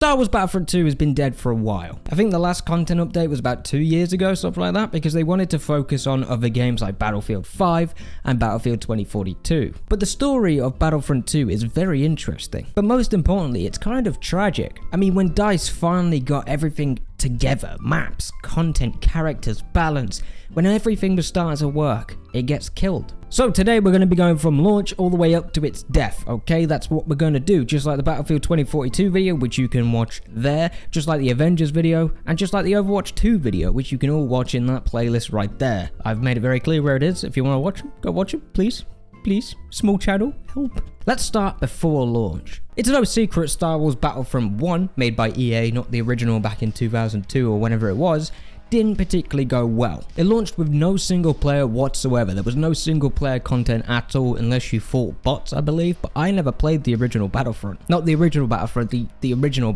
Star Wars Battlefront 2 has been dead for a while. I think the last content update was about 2 years ago, something like that, because they wanted to focus on other games like Battlefield 5 and Battlefield 2042. But the story of Battlefront 2 is very interesting. But most importantly, it's kind of tragic. I mean, when DICE finally got everything together, maps, content, characters, balance, when everything was starting to work, it gets killed. So today we're going to be going from launch all the way up to its death, okay? That's what we're going to do, just like the Battlefield 2042 video, which you can watch there, just like the Avengers video, and just like the Overwatch 2 video, which you can all watch in that playlist right there. I've made it very clear where it is. If you want to watch it, go watch it, please. Please, small channel, help. Let's start before launch. It's no secret Star Wars Battlefront 1, made by EA, not the original back in 2002 or whenever it was, didn't particularly go well. It launched with no single player whatsoever. There was no single player content at all unless you fought bots, I believe, but I never played the original Battlefront. Not the original Battlefront, the original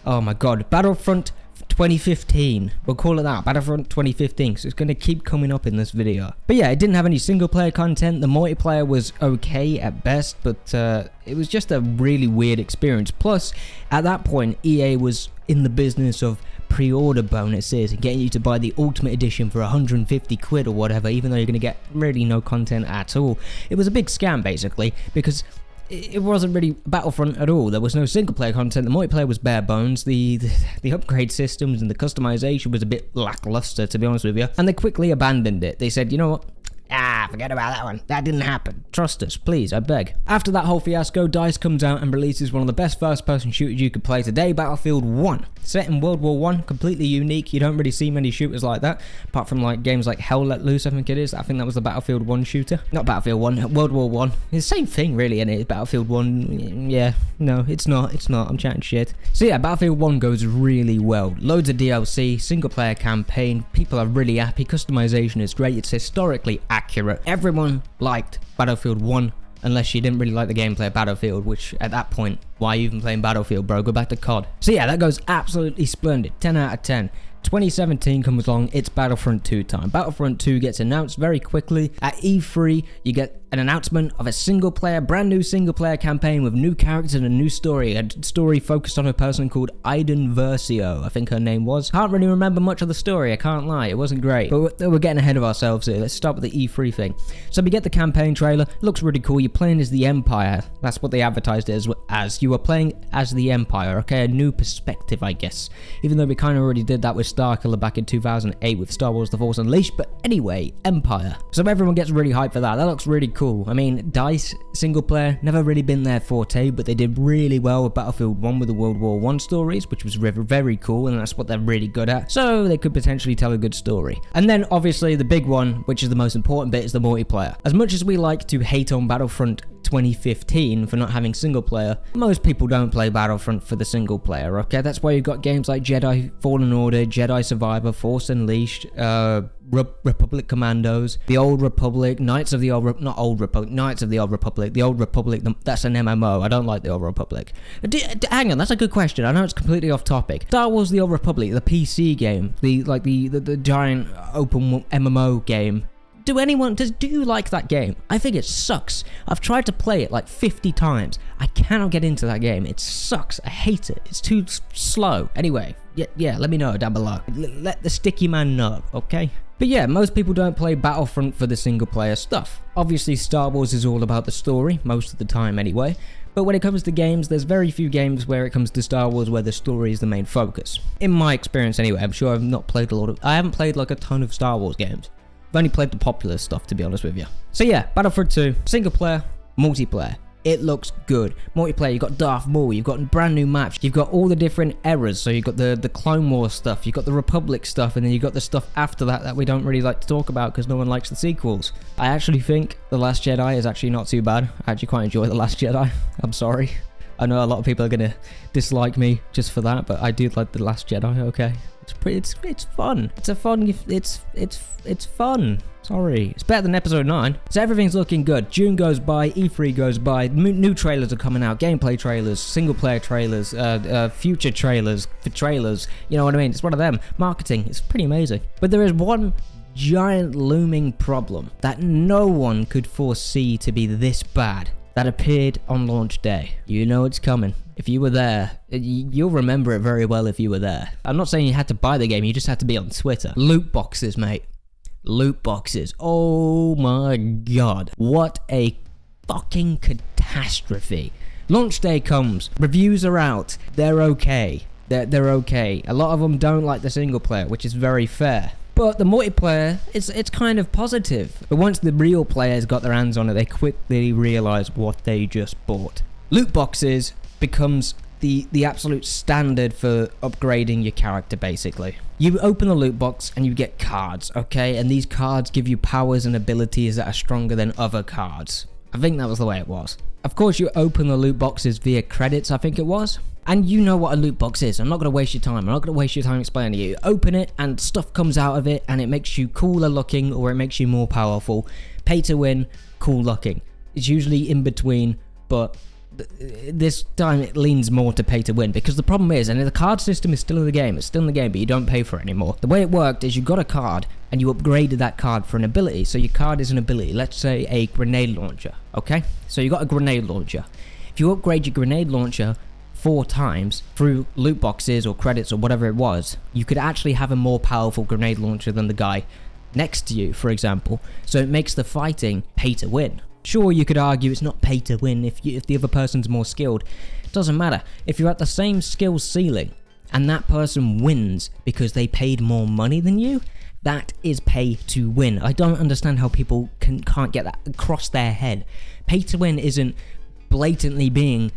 oh my god, Battlefront 2015. We'll call it that, Battlefront 2015, so it's going to keep coming up in this video. But yeah, it didn't have any single player content. The multiplayer was okay at best, but it was just a really weird experience. Plus, at that point, EA was in the business of pre-order bonuses and getting you to buy the Ultimate Edition for 150 quid or whatever, even though you're going to get really no content at all. It was a big scam, basically, because it wasn't really Battlefront at all. There was no single player content. The multiplayer was bare bones. The upgrade systems and the customization was a bit lackluster, to be honest with you. And they quickly abandoned it. They said, you know what? Forget about that one. That didn't happen. Trust us, please, I beg. After that whole fiasco, DICE comes out and releases one of the best first-person shooters you could play today, Battlefield 1. Set in World War I, completely unique. You don't really see many shooters like that, apart from like games like Hell Let Loose, I think it is. I think that was the Battlefield 1 shooter. Not Battlefield 1, World War I. It's the same thing, really, isn't it? Battlefield 1, yeah. No, it's not. I'm chatting shit. So yeah, Battlefield 1 goes really well. Loads of DLC, single-player campaign. People are really happy. Customization is great. It's historically accurate. Everyone liked Battlefield 1 unless you didn't really like the gameplay of Battlefield, which at that point, why are you even playing Battlefield, bro? Go back to COD. So yeah, that goes absolutely splendid. 10 out of 10. 2017 comes along, it's Battlefront 2 time. Battlefront 2 gets announced very quickly. At E3, you get an announcement of a brand new single player campaign with new characters and a new story. A story focused on a person called Iden Versio, I think her name was. Can't really remember much of the story, I can't lie, it wasn't great. But we're getting ahead of ourselves here. Let's start with the E3 thing. So we get the campaign trailer, it looks really cool. You're playing as the Empire. That's what they advertised it as. You are playing as the Empire, okay? A new perspective, I guess. Even though we kind of already did that with Starkiller back in 2008 with Star Wars The Force Unleashed, but anyway, Empire. So everyone gets really hyped for that. That looks really cool. I mean, DICE, single player, never really been their forte, but they did really well with Battlefield 1 with the World War I stories, which was very cool, and that's what they're really good at. So they could potentially tell a good story. And then obviously the big one, which is the most important bit, is the multiplayer. As much as we like to hate on Battlefront 2015 for not having single player, most people don't play Battlefront for the single player, okay? That's why you've got games like Jedi Fallen Order, Jedi Survivor, Force Unleashed, Republic Commandos, The Old Republic, Knights of the Old Republic, The Old Republic, that's an MMO. I don't like The Old Republic. Hang on, that's a good question. I know it's completely off topic. Star Wars The Old Republic, the PC game, the giant open MMO game. Do you like that game? I think it sucks. I've tried to play it like 50 times. I cannot get into that game. It sucks. I hate it. It's too slow. Anyway, yeah, let me know down below. Let the sticky man know, okay? But yeah, most people don't play Battlefront for the single player stuff. Obviously, Star Wars is all about the story, most of the time anyway. But when it comes to games, there's very few games where it comes to Star Wars where the story is the main focus. In my experience anyway, I'm sure I haven't played like a ton of Star Wars games. I've only played the popular stuff, to be honest with you. So yeah, Battlefront 2, single player, multiplayer. It looks good. Multiplayer, you've got Darth Maul, you've got brand new maps, you've got all the different eras. So you've got the Clone Wars stuff, you've got the Republic stuff, and then you've got the stuff after that we don't really like to talk about because no one likes the sequels. I actually think The Last Jedi is actually not too bad. I actually quite enjoy The Last Jedi. I'm sorry. I know a lot of people are gonna dislike me just for that, but I do like The Last Jedi, okay? It's fun. It's fun. Sorry. It's better than episode 9. So everything's looking good. June goes by, E3 goes by, new trailers are coming out, gameplay trailers, single player trailers, future trailers, you know what I mean? It's one of them. Marketing, it's pretty amazing. But there is one giant looming problem that no one could foresee to be this bad that appeared on launch day. You know it's coming. If you were there, you'll remember it very well if you were there. I'm not saying you had to buy the game, you just had to be on Twitter. Loot boxes, mate. Loot boxes. Oh my god. What a fucking catastrophe. Launch day comes. Reviews are out. They're okay. They're okay. A lot of them don't like the single player, which is very fair. But the multiplayer, it's kind of positive. But once the real players got their hands on it, they quickly realised what they just bought. Loot boxes becomes the absolute standard for upgrading your character, basically. You open the loot box and you get cards, okay? And these cards give you powers and abilities that are stronger than other cards. I think that was the way it was. Of course, you open the loot boxes via credits, I think it was. And you know what a loot box is. I'm not going to waste your time. I'm not going to waste your time explaining to you. You open it and stuff comes out of it and it makes you cooler looking or it makes you more powerful. Pay to win, cool looking. It's usually in between, but this time it leans more to pay to win, because the problem is, and the card system is still in the game, it's still in the game, but you don't pay for it anymore. The way it worked is you got a card and you upgraded that card for an ability. So your card is an ability, let's say a grenade launcher, okay? So you got a grenade launcher. If you upgrade your grenade launcher 4 times through loot boxes or credits or whatever it was, you could actually have a more powerful grenade launcher than the guy next to you, for example. So it makes the fighting pay to win. Sure, you could argue it's not pay to win if the other person's more skilled. It doesn't matter. If you're at the same skill ceiling and that person wins because they paid more money than you, that is pay to win. I don't understand how people can't get that across their head. Pay to win isn't blatantly being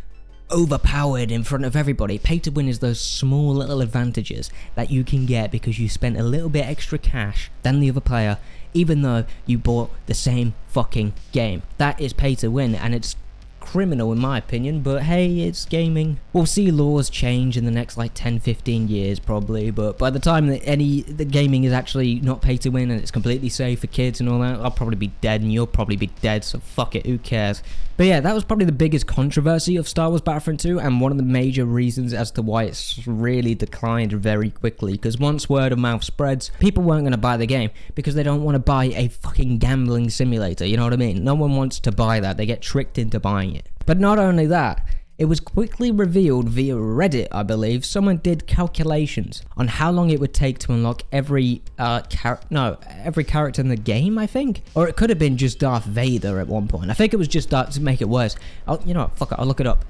overpowered in front of everybody. Pay to win is those small little advantages that you can get because you spent a little bit extra cash than the other player, even though you bought the same fucking game. That is pay to win, and it's criminal in my opinion, but hey, it's gaming. We'll see laws change in the next like 10-15 years probably, but by the time that the gaming is actually not pay to win and it's completely safe for kids and all that, I'll probably be dead and you'll probably be dead, so fuck it, who cares. But yeah, that was probably the biggest controversy of Star Wars Battlefront 2 and one of the major reasons as to why it's really declined very quickly, because once word of mouth spreads, people weren't going to buy the game because they don't want to buy a fucking gambling simulator, you know what I mean? No one wants to buy that, they get tricked into buying it. But not only that, it was quickly revealed via Reddit, I believe. Someone did calculations on how long it would take to unlock every character in the game, I think? Or it could have been just Darth Vader at one point. I think it was just Darth, to make it worse. You know what, fuck it, I'll look it up.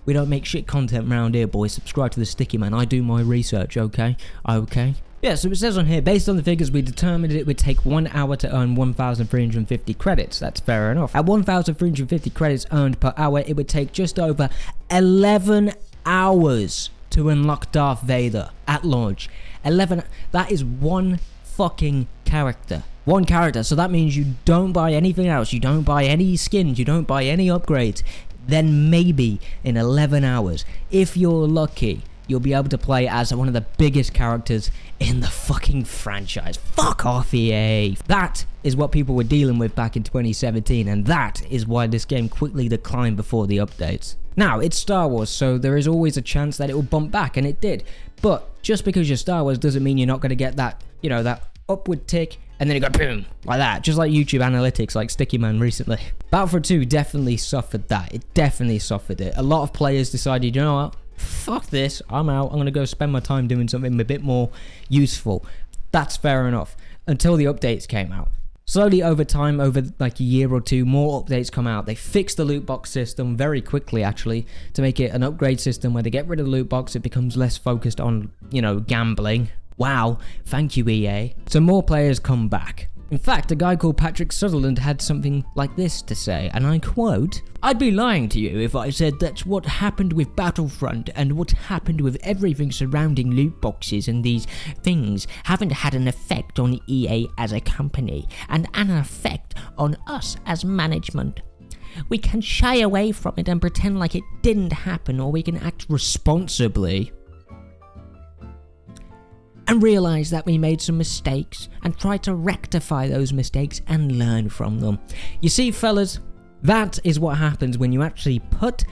We don't make shit content around here, boys. Subscribe to the Sticky Man. I do my research, okay? Okay? Yeah, so it says on here, based on the figures, we determined it would take 1 hour to earn 1,350 credits. That's fair enough. At 1,350 credits earned per hour, it would take just over 11 hours to unlock Darth Vader at launch. 11, that is one fucking character. One character, so that means you don't buy anything else. You don't buy any skins, you don't buy any upgrades. Then maybe in 11 hours, if you're lucky, you'll be able to play as one of the biggest characters in the fucking franchise. Fuck off, EA. That is what people were dealing with back in 2017, and that is why this game quickly declined before the updates. Now, it's Star Wars, so there is always a chance that it will bump back, and it did. But just because you're Star Wars doesn't mean you're not going to get that, you know, that upward tick, and then it go boom, like that, just like YouTube analytics, like Sticky Man recently. Battlefront 2 definitely suffered that. It definitely suffered it. A lot of players decided, you know what? Fuck this, I'm out, I'm gonna go spend my time doing something a bit more useful. That's fair enough, until the updates came out. Slowly over time, over like a year or two, more updates come out. They fix the loot box system very quickly actually, to make it an upgrade system where they get rid of the loot box, it becomes less focused on, you know, gambling. Wow, thank you EA. So more players come back. In fact, a guy called Patrick Sutherland had something like this to say, and I quote, "I'd be lying to you if I said that's what happened with Battlefront and what happened with everything surrounding loot boxes and these things haven't had an effect on EA as a company and an effect on us as management. We can shy away from it and pretend like it didn't happen, or we can act responsibly and realize that we made some mistakes and try to rectify those mistakes and learn from them." You see, fellas, that is what happens when you actually put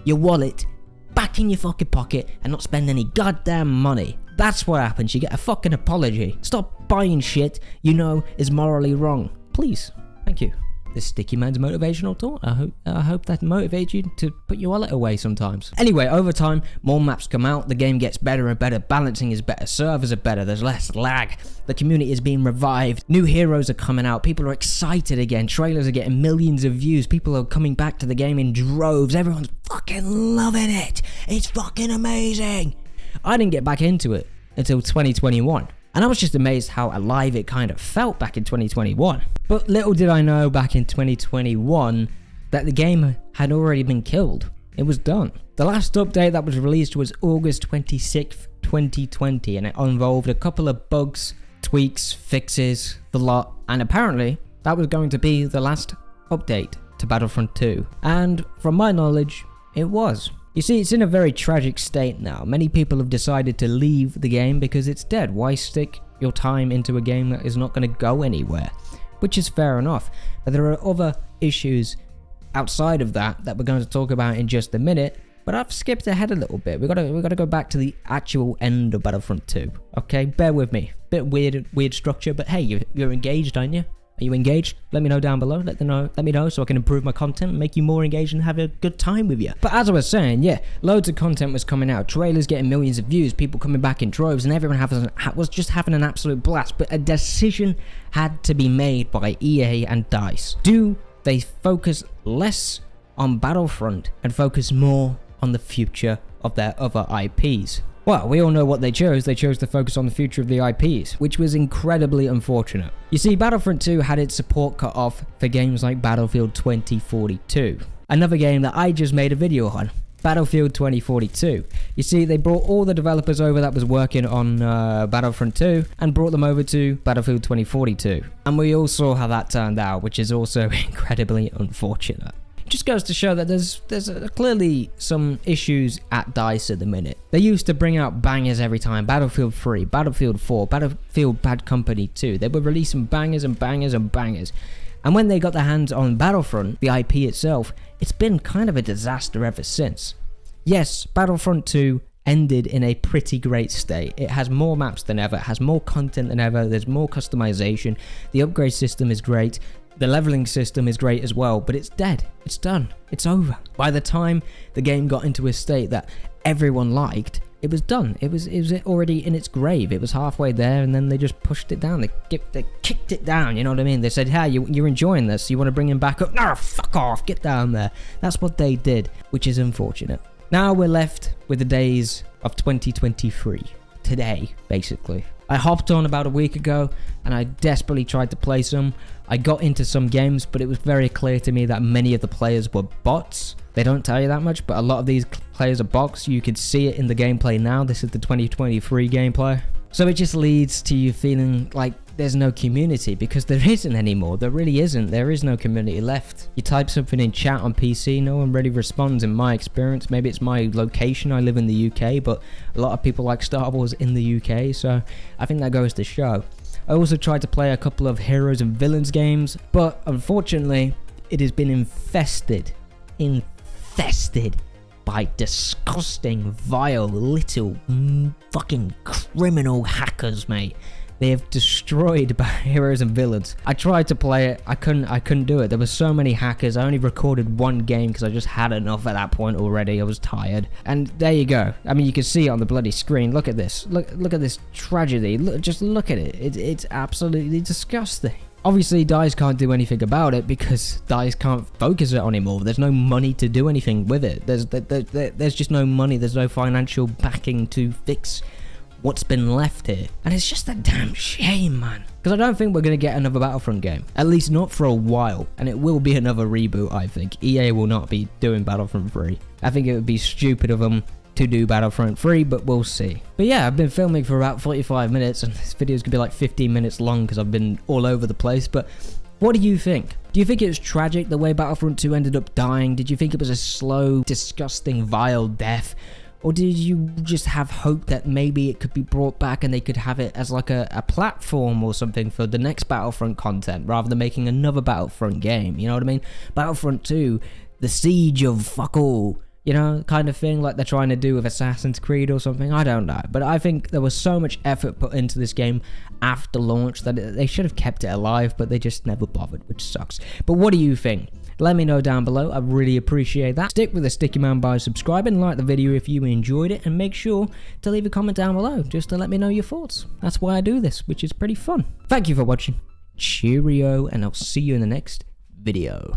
your wallet back in your fucking pocket and not spend any goddamn money. That's what happens. You get a fucking apology. Stop buying shit you know is morally wrong. Please. Thank you. this Sticky Man's motivational talk. I hope that motivates you to put your wallet away sometimes. Anyway, over time, more maps come out, the game gets better and better, balancing is better, servers are better, there's less lag, the community is being revived, new heroes are coming out, people are excited again, trailers are getting millions of views, people are coming back to the game in droves, everyone's fucking loving it. It's fucking amazing. I didn't get back into it until 2021. And I was just amazed how alive it kind of felt back in 2021. But little did I know back in 2021 that the game had already been killed. It was done. The last update that was released was August 26th, 2020, and it involved a couple of bugs, tweaks, fixes, the lot, and apparently that was going to be the last update to Battlefront 2. And from my knowledge, it was. You see, it's in a very tragic state now. Many people have decided to leave the game because it's dead. Why stick your time into a game that is not going to go anywhere? Which is fair enough. But there are other issues outside of that we're going to talk about in just a minute. But I've skipped ahead a little bit. We got to go back to the actual end of Battlefront 2. Okay, bear with me. Bit weird structure, but hey, you're engaged, aren't you? Are you engaged? Let me know down below. Let me know so I can improve my content and make you more engaged and have a good time with you. But as I was saying, yeah, loads of content was coming out. Trailers getting millions of views, people coming back in droves, and everyone was just having an absolute blast. But a decision had to be made by EA and DICE. Do they focus less on Battlefront and focus more on the future of their other IPs? Well, we all know what they chose. They chose to focus on the future of the IPs, which was incredibly unfortunate. You see, Battlefront 2 had its support cut off for games like Battlefield 2042. Another game that I just made a video on, Battlefield 2042. You see, they brought all the developers over that was working on Battlefront 2 and brought them over to Battlefield 2042. And we all saw how that turned out, which is also incredibly unfortunate. Just goes to show that there's clearly some issues at DICE at the minute. They used to bring out bangers every time. Battlefield 3, Battlefield 4, Battlefield Bad Company 2. They were releasing bangers and bangers and bangers. And when they got their hands on Battlefront, the IP itself, it's been kind of a disaster ever since. Yes, Battlefront 2 ended in a pretty great state. It has more maps than ever, it has more content than ever, there's more customization, the upgrade system is great. The leveling system is great as well, but it's dead. It's done. It's over. By the time the game got into a state that everyone liked, it was done. It was already in its grave. It was halfway there, and then they just pushed it down. They kicked it down, you know what I mean? They said, hey, you're enjoying this, you want to bring him back up? No, fuck off, get down there. That's what they did, which is unfortunate. Now we're left with the days of 2023. Today, basically. I hopped on about a week ago and I desperately tried to play some. I got into some games, but it was very clear to me that many of the players were bots. They don't tell you that much, but a lot of these players are bots. You could see it in the gameplay now. This is the 2023 gameplay. So it just leads to you feeling like there's no community, because there isn't anymore. There really isn't. There is no community left. You type something in chat on PC, no one really responds in my experience. Maybe it's my location. I live in the UK, but a lot of people like Star Wars in the UK, so I think that goes to show. I also tried to play a couple of Heroes and Villains games, but unfortunately, it has been infested by disgusting, vile, little fucking criminal hackers, mate. They have destroyed Heroes and Villains. I tried to play it, I couldn't do it. There were so many hackers. I only recorded one game because I just had enough at that point already. I was tired. And there you go. I mean, you can see it on the bloody screen. Look at this. Look at this tragedy. Just look at it. It's absolutely disgusting. Obviously, DICE can't do anything about it because DICE can't focus it anymore. There's no money to do anything with it. There's just no money. There's no financial backing to fix what's been left here. And it's just a damn shame, man. Because I don't think we're going to get another Battlefront game. At least not for a while. And it will be another reboot, I think. EA will not be doing Battlefront 3. I think it would be stupid of them to do Battlefront 3, but we'll see. But yeah, I've been filming for about 45 minutes, and this video is going to be like 15 minutes long because I've been all over the place. But what do you think? Do you think it was tragic the way Battlefront 2 ended up dying? Did you think it was a slow, disgusting, vile death? Or did you just have hope that maybe it could be brought back and they could have it as like a platform or something for the next Battlefront content rather than making another Battlefront game? You know what I mean? Battlefront 2, the siege of fuck all, You know, kind of thing like they're trying to do with Assassin's Creed or something. I don't know. But I think there was so much effort put into this game after launch that they should have kept it alive, but they just never bothered, which sucks. But what do you think? Let me know down below. I really appreciate that. Stick with the Sticky Man by subscribing, like the video if you enjoyed it, and make sure to leave a comment down below just to let me know your thoughts. That's why I do this, which is pretty fun. Thank you for watching. Cheerio, and I'll see you in the next video.